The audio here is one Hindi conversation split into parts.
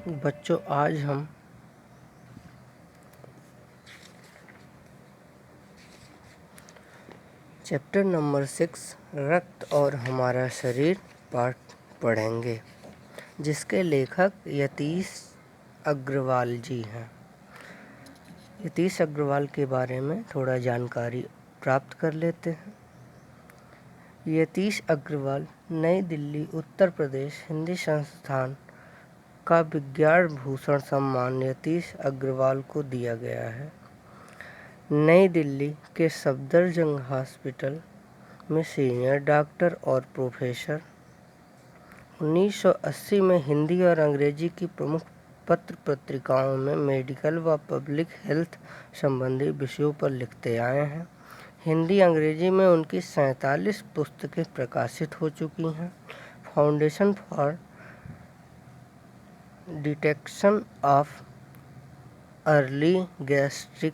बच्चों, आज हम चैप्टर नंबर 6 रक्त और हमारा शरीर पाठ पढ़ेंगे, जिसके लेखक यतीश अग्रवाल जी हैं। यतीश अग्रवाल के बारे में थोड़ा जानकारी प्राप्त कर लेते हैं। यतीश अग्रवाल नई दिल्ली, उत्तर प्रदेश हिंदी संस्थान का विज्ञान भूषण सम्मान यतीश अग्रवाल को दिया गया है। नई दिल्ली के सफदरजंग हॉस्पिटल में सीनियर डॉक्टर और प्रोफेसर। 1980 में हिंदी और अंग्रेजी की प्रमुख पत्र पत्रिकाओं में मेडिकल व पब्लिक हेल्थ संबंधी विषयों पर लिखते आए हैं। हिंदी अंग्रेजी में उनकी 47 पुस्तकें प्रकाशित हो चुकी हैं। Foundation for detection of early gastric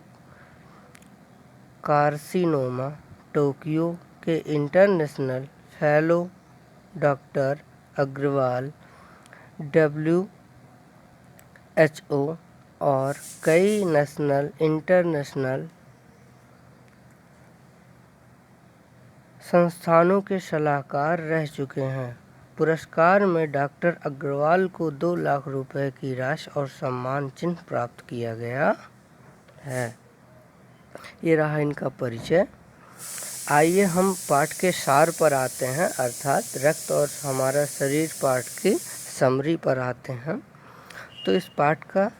carcinoma, Tokyo के international fellow doctor Agrawal WHO और कई नेशनल इंटरनेशनल संस्थानों के सलाहकार रह चुके हैं। पुरस्कार में डॉक्टर अग्रवाल को 2 लाख रुपए की राशि और सम्मान चिन्ह प्राप्त किया गया है। ये रहा इनका परिचय। आइए हम पाठ के सार पर आते हैं, अर्थात रक्त और हमारा शरीर पाठ की समरी पर आते हैं। तो इस पाठ का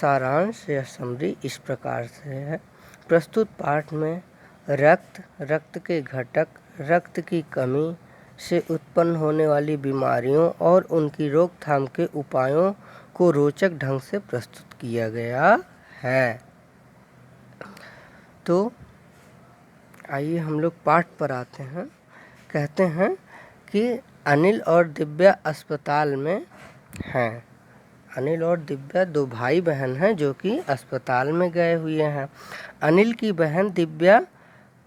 सारांश या समरी इस प्रकार से है। प्रस्तुत पाठ में रक्त के घटक, रक्त की कमी से उत्पन्न होने वाली बीमारियों और उनकी रोकथाम के उपायों को रोचक ढंग से प्रस्तुत किया गया है। तो आइए हम लोग पाठ पर आते हैं। कहते हैं कि अनिल और दिव्या अस्पताल में हैं। अनिल और दिव्या 2 भाई बहन हैं जो कि अस्पताल में गए हुए हैं। अनिल की बहन दिव्या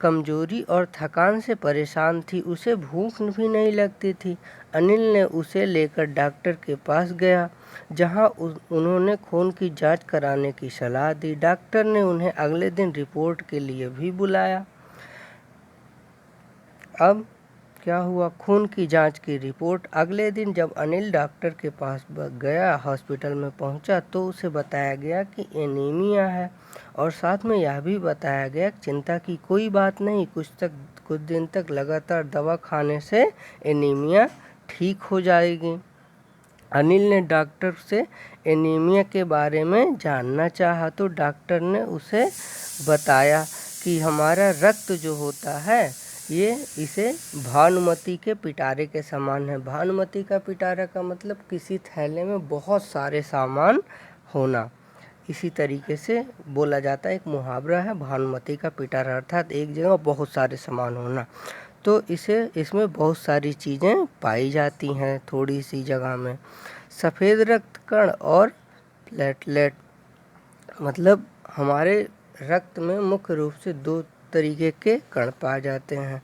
कमजोरी और थकान से परेशान थी। उसे भूख भी नहीं लगती थी। अनिल ने उसे लेकर डॉक्टर के पास गया, जहां उन्होंने खून की जांच कराने की सलाह दी। डॉक्टर ने उन्हें अगले दिन रिपोर्ट के लिए भी बुलाया। अब क्या हुआ, खून की जांच की रिपोर्ट। अगले दिन जब अनिल डॉक्टर के पास गया, हॉस्पिटल में पहुंचा, तो उसे बताया गया कि एनीमिया है और साथ में यह भी बताया गया कि चिंता की कोई बात नहीं, कुछ दिन तक लगातार दवा खाने से एनीमिया ठीक हो जाएगी। अनिल ने डॉक्टर से एनीमिया के बारे में जानना चाहा, तो डॉक्टर ने उसे बताया कि हमारा रक्त जो होता है इसे भानुमति के पिटारे के समान है। भानुमति का पिटारा का मतलब किसी थैले में बहुत सारे सामान होना। इसी तरीके से बोला जाता है, एक मुहावरा है भानुमति का पिटारा, अर्थात एक जगह बहुत सारे सामान होना। तो इसमें बहुत सारी चीज़ें पाई जाती हैं थोड़ी सी जगह में। सफ़ेद रक्त कण और प्लेटलेट, मतलब हमारे रक्त में मुख्य रूप से 2 तरीके के कण पाए जाते हैं,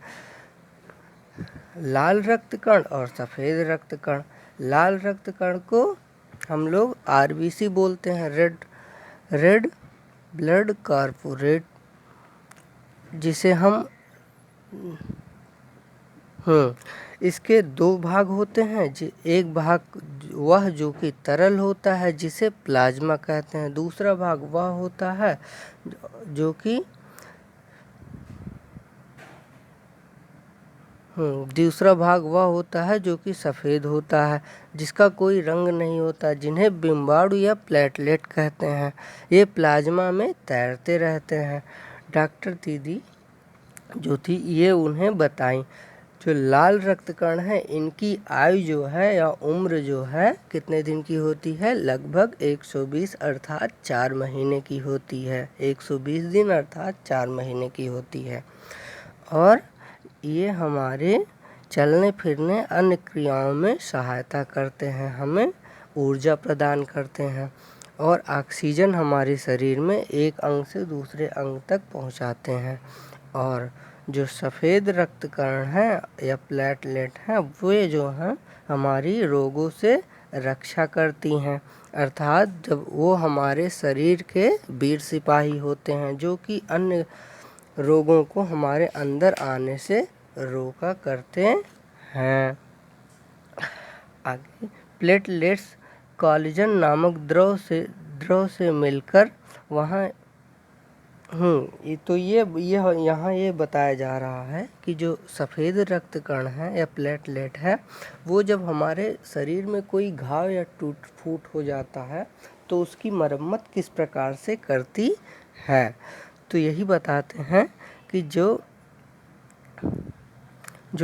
लाल रक्त कण और सफ़ेद रक्त कण। लाल रक्त कण को हम लोग RBC बोलते हैं, रेड ब्लड कॉर्पोरेट, जिसे हम इसके 2 भाग होते हैं। एक भाग वह जो कि तरल होता है, जिसे प्लाज्मा कहते हैं। दूसरा भाग वह होता है जो कि सफ़ेद होता है, जिसका कोई रंग नहीं होता, जिन्हें बिम्बाणु या प्लेटलेट कहते हैं। ये प्लाज्मा में तैरते रहते हैं। डॉक्टर दीदी जो थी ये उन्हें बताई। जो लाल रक्त कण है, इनकी आयु जो है या उम्र जो है कितने दिन की होती है, लगभग 120 अर्थात 4 महीने की होती है। 120 दिन अर्थात 4 महीने की होती है। और ये हमारे चलने फिरने अन्य क्रियाओं में सहायता करते हैं, हमें ऊर्जा प्रदान करते हैं और ऑक्सीजन हमारे शरीर में एक अंग से दूसरे अंग तक पहुंचाते हैं। और जो सफ़ेद रक्त कण हैं या प्लेटलेट हैं, वे जो हैं हमारी रोगों से रक्षा करती हैं, अर्थात जब वो हमारे शरीर के वीर सिपाही होते हैं जो कि अन्य रोगों को हमारे अंदर आने से रोका करते हैं। आगे, प्लेटलेट्स कोलेजन नामक द्रव से मिलकर वहाँ तो ये यहाँ ये बताया जा रहा है कि जो सफ़ेद रक्त कण है या प्लेटलेट है, वो जब हमारे शरीर में कोई घाव या टूट फूट हो जाता है तो उसकी मरम्मत किस प्रकार से करती है। तो यही बताते हैं कि जो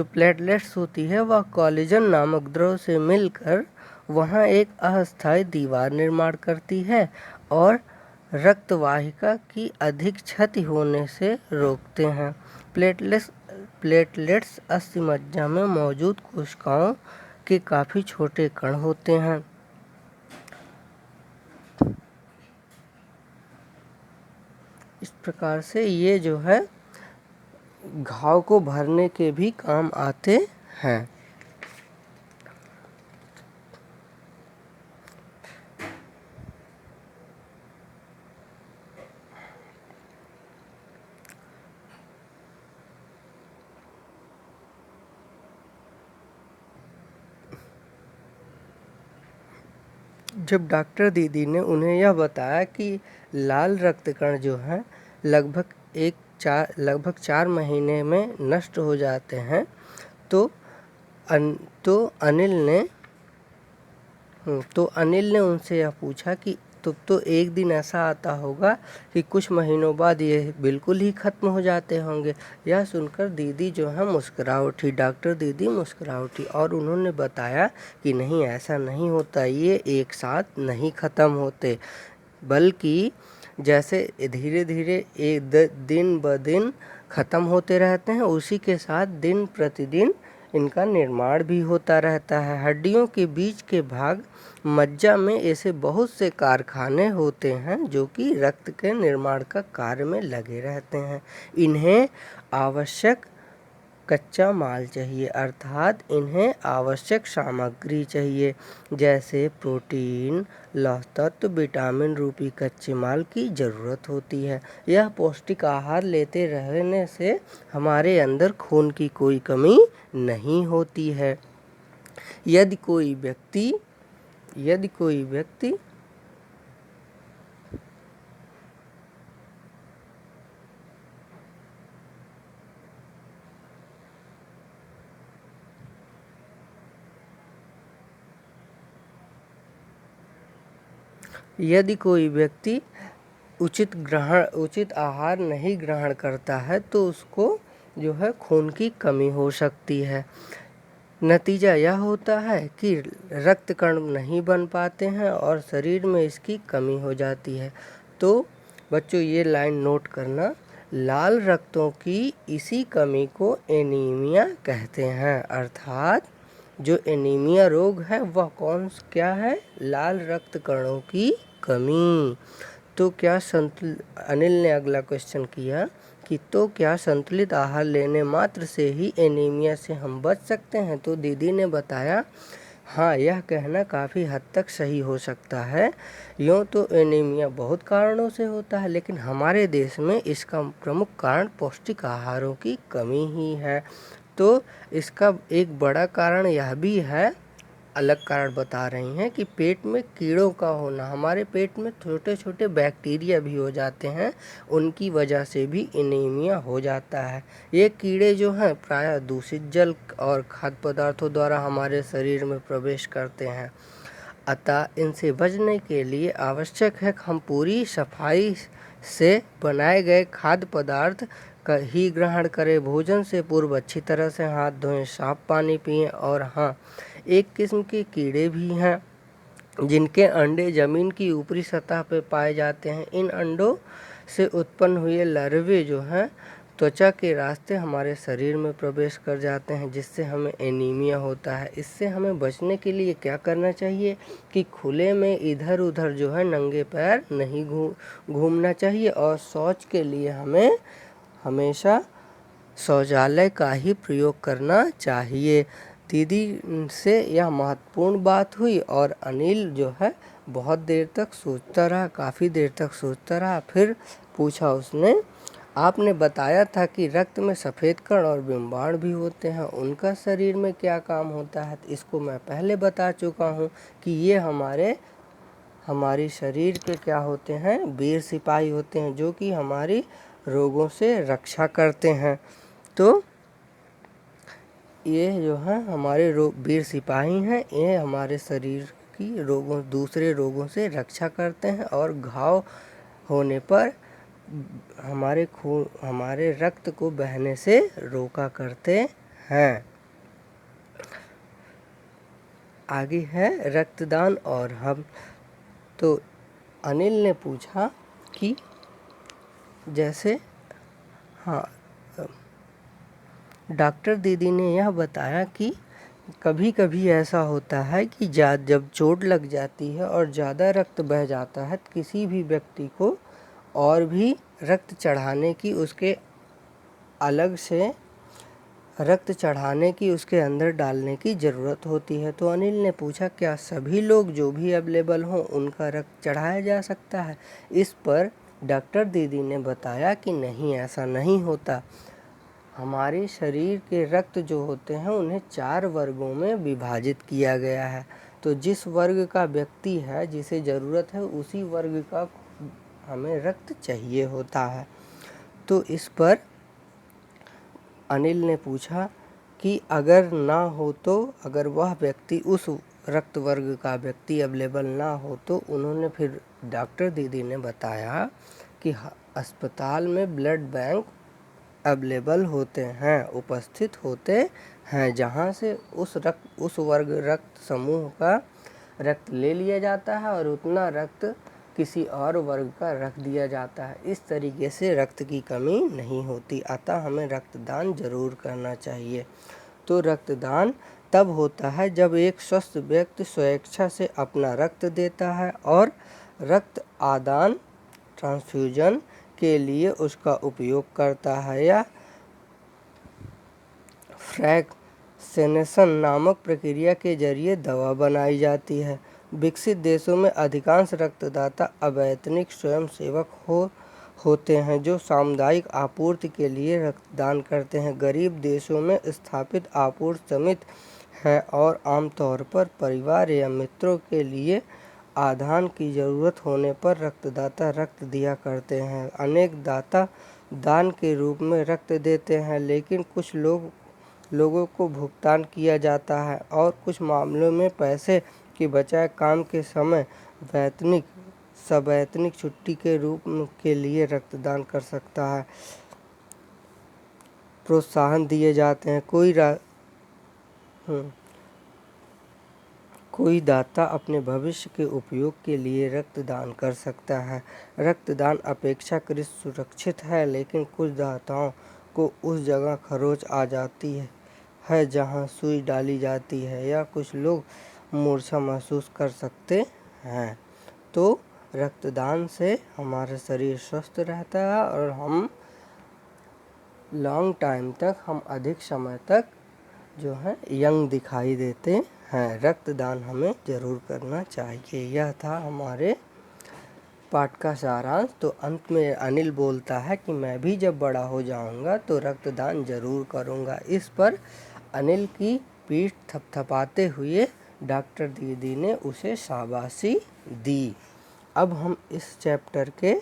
प्लेटलेट्स होती है वह कोलेजन नामक द्रव से मिलकर वहाँ एक अस्थायी दीवार निर्माण करती है और रक्तवाहिका की अधिक क्षति होने से रोकते हैं। प्लेटलेट्स अस्थिमज्जा में मौजूद कोशिकाओं के काफ़ी छोटे कण होते हैं। इस प्रकार से ये जो है घाव को भरने के भी काम आते हैं। जब डॉक्टर दीदी ने उन्हें यह बताया कि लाल रक्त कण जो हैं लगभग 4 महीने में नष्ट हो जाते हैं, तो अनिल ने उनसे यह पूछा कि तो एक दिन ऐसा आता होगा कि कुछ महीनों बाद ये बिल्कुल ही ख़त्म हो जाते होंगे। यह सुनकर दीदी जो है मुस्कुरा उठी, डॉक्टर दीदी मुस्कुरा उठी और उन्होंने बताया कि नहीं, ऐसा नहीं होता, ये एक साथ नहीं ख़त्म होते, बल्कि जैसे धीरे धीरे दिन ब दिन ख़त्म होते रहते हैं, उसी के साथ दिन प्रतिदिन इनका निर्माण भी होता रहता है। हड्डियों के बीच के भाग मज्जा में ऐसे बहुत से कारखाने होते हैं जो कि रक्त के निर्माण का कार्य में लगे रहते हैं। इन्हें आवश्यक कच्चा माल चाहिए, अर्थात इन्हें आवश्यक सामग्री चाहिए, जैसे प्रोटीन, लौह तत्व, विटामिन रूपी कच्चे माल की ज़रूरत होती है। यह पौष्टिक आहार लेते रहने से हमारे अंदर खून की कोई कमी नहीं होती है। यदि कोई व्यक्ति उचित आहार नहीं ग्रहण करता है तो उसको जो है खून की कमी हो सकती है। नतीजा यह होता है कि रक्त कण नहीं बन पाते हैं और शरीर में इसकी कमी हो जाती है। तो बच्चों ये लाइन नोट करना, लाल रक्तों की इसी कमी को एनीमिया कहते हैं, अर्थात जो एनीमिया रोग है वह क्या है, लाल रक्त कणों की कमी। तो क्या अनिल ने अगला क्वेश्चन किया कि तो क्या संतुलित आहार लेने मात्र से ही एनीमिया से हम बच सकते हैं? तो दीदी ने बताया हाँ, यह कहना काफ़ी हद तक सही हो सकता है। यूँ तो एनीमिया बहुत कारणों से होता है, लेकिन हमारे देश में इसका प्रमुख कारण पौष्टिक आहारों की कमी ही है। तो इसका एक बड़ा कारण यह भी है, अलग कारण बता रही हैं, कि पेट में कीड़ों का होना, हमारे पेट में छोटे छोटे बैक्टीरिया भी हो जाते हैं, उनकी वजह से भी एनीमिया हो जाता है। ये कीड़े जो हैं प्रायः दूषित जल और खाद्य पदार्थों द्वारा हमारे शरीर में प्रवेश करते हैं, अतः इनसे बचने के लिए आवश्यक है कि हम पूरी सफाई से बनाए गए खाद्य पदार्थ का ही ग्रहण करें, भोजन से पूर्व अच्छी तरह से हाथ धोएं, साफ पानी पिएं। और हाँ, एक किस्म के कीड़े भी हैं जिनके अंडे ज़मीन की ऊपरी सतह पर पाए जाते हैं। इन अंडों से उत्पन्न हुए लार्वे जो हैं त्वचा के रास्ते हमारे शरीर में प्रवेश कर जाते हैं, जिससे हमें एनीमिया होता है। इससे हमें बचने के लिए क्या करना चाहिए कि खुले में इधर उधर जो है नंगे पैर नहीं घूमना चाहिए और शौच के लिए हमें हमेशा शौचालय का ही प्रयोग करना चाहिए। दीदी से यह महत्वपूर्ण बात हुई और अनिल जो है बहुत देर तक सोचता रहा, काफ़ी देर तक सोचता रहा। फिर पूछा उसने, आपने बताया था कि रक्त में सफ़ेद कण और बिंबाण भी होते हैं, उनका शरीर में क्या काम होता है? इसको मैं पहले बता चुका हूँ कि ये हमारी शरीर के क्या होते हैं, वीर सिपाही होते हैं, जो कि हमारी रोगों से रक्षा करते हैं। तो ये जो है हमारे वीर सिपाही हैं, ये हमारे शरीर की दूसरे रोगों से रक्षा करते हैं और घाव होने पर हमारे रक्त को बहने से रोका करते हैं। आगे है रक्तदान और हम। तो अनिल ने पूछा कि जैसे डॉक्टर दीदी ने यह बताया कि कभी कभी ऐसा होता है कि जब चोट लग जाती है और ज़्यादा रक्त बह जाता है, किसी भी व्यक्ति को और भी रक्त चढ़ाने की उसके अंदर डालने की ज़रूरत होती है। तो अनिल ने पूछा, क्या सभी लोग जो भी अवेलेबल हों उनका रक्त चढ़ाया जा सकता है? इस पर डॉक्टर दीदी ने बताया कि नहीं, ऐसा नहीं होता। हमारे शरीर के रक्त जो होते हैं उन्हें 4 वर्गों में विभाजित किया गया है। तो जिस वर्ग का व्यक्ति है, जिसे ज़रूरत है, उसी वर्ग का हमें रक्त चाहिए होता है। तो इस पर अनिल ने पूछा कि अगर ना हो तो, अगर वह व्यक्ति उस रक्त वर्ग का व्यक्ति अवेलेबल ना हो तो उन्होंने फिर डॉक्टर दीदी ने बताया कि अस्पताल में ब्लड बैंक अवेलेबल होते हैं, उपस्थित होते हैं, जहां से उस वर्ग रक्त समूह का रक्त ले लिया जाता है और उतना रक्त किसी और वर्ग का रख दिया जाता है। इस तरीके से रक्त की कमी नहीं होती, अतः हमें रक्तदान जरूर करना चाहिए। तो रक्तदान तब होता है जब एक स्वस्थ व्यक्ति स्वेच्छा से अपना रक्त देता है और रक्त आदान ट्रांसफ्यूजन के लिए उसका उपयोग करता है, या फ्रैक्शनेशन नामक प्रक्रिया के जरिए दवा बनाई जाती है। विकसित देशों में अधिकांश रक्तदाता अवैतनिक स्वयंसेवक होते हैं जो सामुदायिक आपूर्ति के लिए रक्तदान करते हैं। गरीब देशों में स्थापित आपूर्ति समिति है और आमतौर पर परिवार या मित्रों के लिए आदान की ज़रूरत होने पर रक्तदाता रक्त दिया करते हैं। अनेक दाता दान के रूप में रक्त देते हैं, लेकिन कुछ लोगों को भुगतान किया जाता है और कुछ मामलों में पैसे की बजाय काम के समय सवैतनिक छुट्टी के रूप के लिए रक्तदान कर सकता है। प्रोत्साहन दिए जाते हैं। कोई दाता अपने भविष्य के उपयोग के लिए रक्तदान कर सकता है। रक्तदान अपेक्षाकृत सुरक्षित है, लेकिन कुछ दाताओं को उस जगह खरोंच आ जाती है जहां सुई डाली जाती है, या कुछ लोग मूर्छा महसूस कर सकते हैं। तो रक्तदान से हमारा शरीर स्वस्थ रहता है और हम लॉन्ग टाइम तक, हम अधिक समय तक जो है यंग दिखाई देते हैं। रक्तदान हमें ज़रूर करना चाहिए। यह था हमारे पाठ का सारांश। तो अंत में अनिल बोलता है कि मैं भी जब बड़ा हो जाऊंगा तो रक्तदान ज़रूर करूंगा। इस पर अनिल की पीठ थपथपाते हुए डॉक्टर दीदी ने उसे शाबाशी दी। अब हम इस चैप्टर के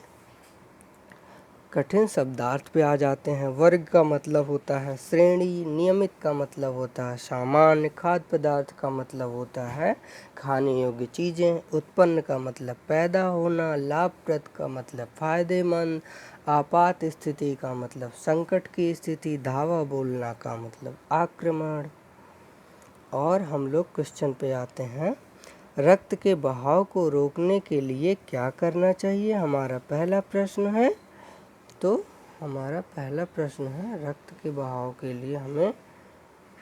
कठिन शब्दार्थ पे आ जाते हैं। वर्ग का मतलब होता है श्रेणी, नियमित का मतलब होता है सामान्य, खाद्य पदार्थ का मतलब होता है खाने योग्य चीज़ें, उत्पन्न का मतलब पैदा होना, लाभप्रद का मतलब फायदेमंद, आपात स्थिति का मतलब संकट की स्थिति, धावा बोलना का मतलब आक्रमण। और हम लोग क्वेश्चन पे आते हैं। रक्त के बहाव को रोकने के लिए क्या करना चाहिए? हमारा पहला प्रश्न है। तो हमारा पहला प्रश्न है, रक्त के बहाव के लिए हमें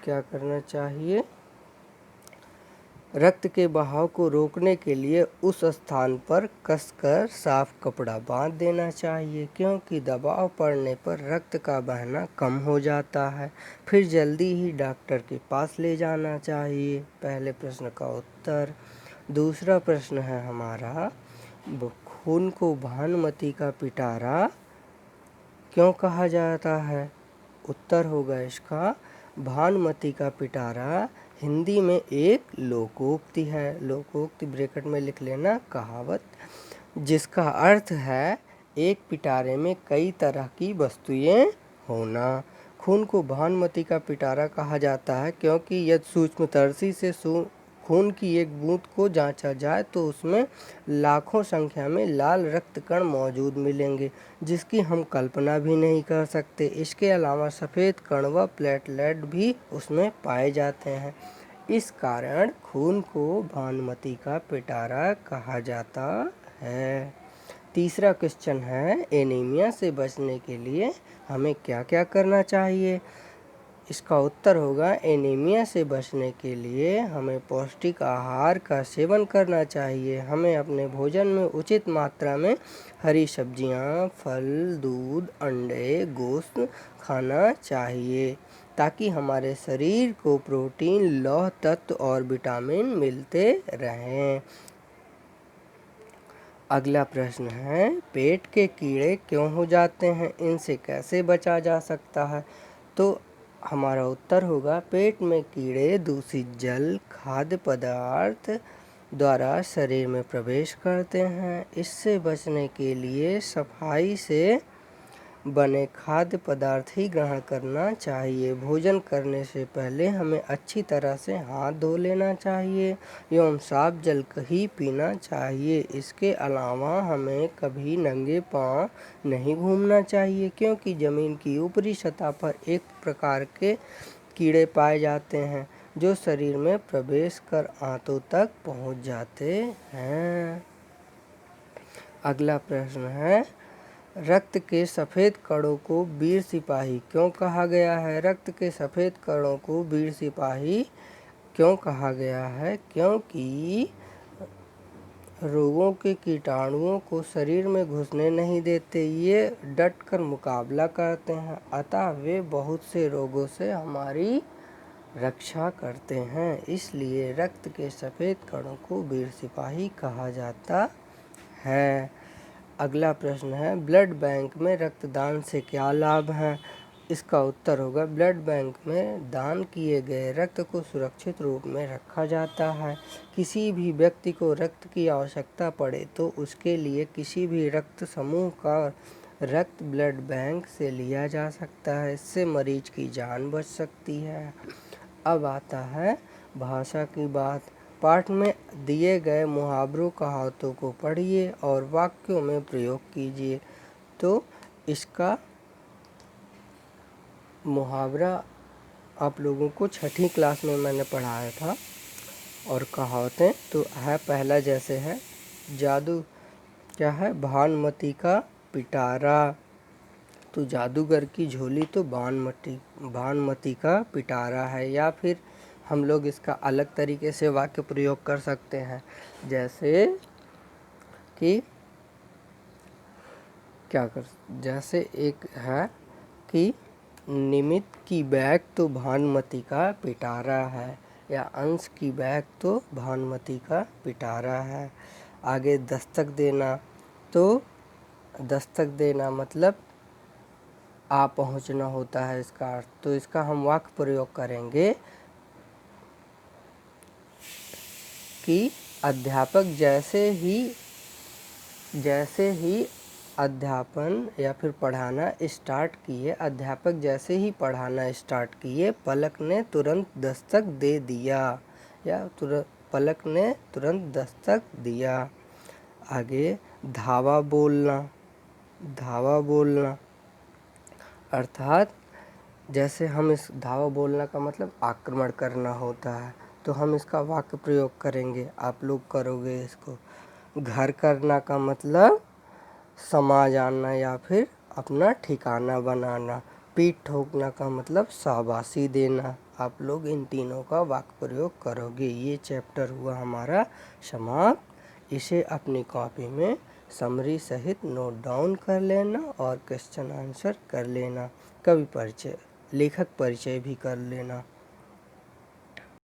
क्या करना चाहिए? रक्त के बहाव को रोकने के लिए उस स्थान पर कसकर साफ कपड़ा बांध देना चाहिए, क्योंकि दबाव पड़ने पर रक्त का बहना कम हो जाता है। फिर जल्दी ही डॉक्टर के पास ले जाना चाहिए। पहले प्रश्न का उत्तर। दूसरा प्रश्न है हमारा, खून को भानुमति का पिटारा क्यों कहा जाता है? उत्तर होगा इसका, भानुमति का पिटारा हिंदी में एक लोकोक्ति है। लोकोक्ति ब्रैकेट में लिख लेना, कहावत, जिसका अर्थ है एक पिटारे में कई तरह की वस्तुएं होना। खून को भानुमति का पिटारा कहा जाता है क्योंकि यदि सूक्ष्मदर्शी से खून की एक बूंद को जांचा जाए तो उसमें लाखों संख्या में लाल रक्त कण मौजूद मिलेंगे, जिसकी हम कल्पना भी नहीं कर सकते। इसके अलावा सफ़ेद कण व प्लेटलेट भी उसमें पाए जाते हैं। इस कारण खून को भानुमति का पिटारा कहा जाता है। तीसरा क्वेश्चन है, एनीमिया से बचने के लिए हमें क्या क्या करना चाहिए? इसका उत्तर होगा, एनीमिया से बचने के लिए हमें पौष्टिक आहार का सेवन करना चाहिए। हमें अपने भोजन में उचित मात्रा में हरी सब्जियां, फल, दूध, अंडे, गोश्त खाना चाहिए, ताकि हमारे शरीर को प्रोटीन, लौह तत्व और विटामिन मिलते रहें। अगला प्रश्न है, पेट के कीड़े क्यों हो जाते हैं? इनसे कैसे बचा जा सकता है? तो हमारा उत्तर होगा, पेट में कीड़े दूषित जल, खाद्य पदार्थ द्वारा शरीर में प्रवेश करते हैं। इससे बचने के लिए सफाई से बने खाद्य पदार्थ ही ग्रहण करना चाहिए। भोजन करने से पहले हमें अच्छी तरह से हाथ धो लेना चाहिए एवं साफ जल ही पीना चाहिए। इसके अलावा हमें कभी नंगे पांव नहीं घूमना चाहिए, क्योंकि ज़मीन की ऊपरी सतह पर एक प्रकार के कीड़े पाए जाते हैं जो शरीर में प्रवेश कर आंतों तक पहुंच जाते हैं। अगला प्रश्न है, रक्त के सफ़ेद कणों को वीर सिपाही क्यों कहा गया है? रक्त के सफ़ेद कणों को वीर सिपाही क्यों कहा गया है? क्योंकि रोगों के कीटाणुओं को शरीर में घुसने नहीं देते, ये डट कर मुकाबला करते हैं, अतः वे बहुत से रोगों से हमारी रक्षा करते हैं। इसलिए रक्त के सफ़ेद कणों को वीर सिपाही कहा जाता है। अगला प्रश्न है, ब्लड बैंक में रक्तदान से क्या लाभ हैं? इसका उत्तर होगा, ब्लड बैंक में दान किए गए रक्त को सुरक्षित रूप में रखा जाता है। किसी भी व्यक्ति को रक्त की आवश्यकता पड़े तो उसके लिए किसी भी रक्त समूह का रक्त ब्लड बैंक से लिया जा सकता है। इससे मरीज की जान बच सकती है। अब आता है भाषा की बात। पाठ में दिए गए मुहावरों, कहावतों को पढ़िए और वाक्यों में प्रयोग कीजिए। तो इसका मुहावरा आप लोगों को छठी क्लास में मैंने पढ़ाया था। और कहावतें तो है, पहला जैसे है, जादू क्या है? भानुमति का पिटारा। तो जादूगर की झोली तो भानुमति का पिटारा है। या फिर हम लोग इसका अलग तरीके से वाक्य प्रयोग कर सकते हैं, जैसे कि जैसे एक है कि निमित की बैग तो भानुमति का पिटारा है, या अंश की बैग तो भानुमति का पिटारा है। आगे दस्तक देना, तो दस्तक देना मतलब आ पहुंचना होता है इसका अर्थ। तो इसका हम वाक्य प्रयोग करेंगे कि अध्यापक जैसे ही अध्यापन या फिर पढ़ाना स्टार्ट किए, अध्यापक जैसे ही पढ़ाना स्टार्ट किए, पलक ने तुरंत दस्तक दे दिया, या पलक ने तुरंत दस्तक दिया। आगे धावा बोलना अर्थात जैसे हम इस धावा बोलना का मतलब आक्रमण करना होता है, तो हम इसका वाक्य प्रयोग करेंगे, आप लोग करोगे इसको। घर करना का मतलब समा जाना या फिर अपना ठिकाना बनाना। पीठ ठोकना का मतलब शाबाशी देना। आप लोग इन तीनों का वाक्य प्रयोग करोगे। ये चैप्टर हुआ हमारा समाप्त। इसे अपनी कॉपी में समरी सहित नोट डाउन कर लेना और क्वेश्चन आंसर कर लेना। कवि परिचय, लेखक परिचय भी कर लेना।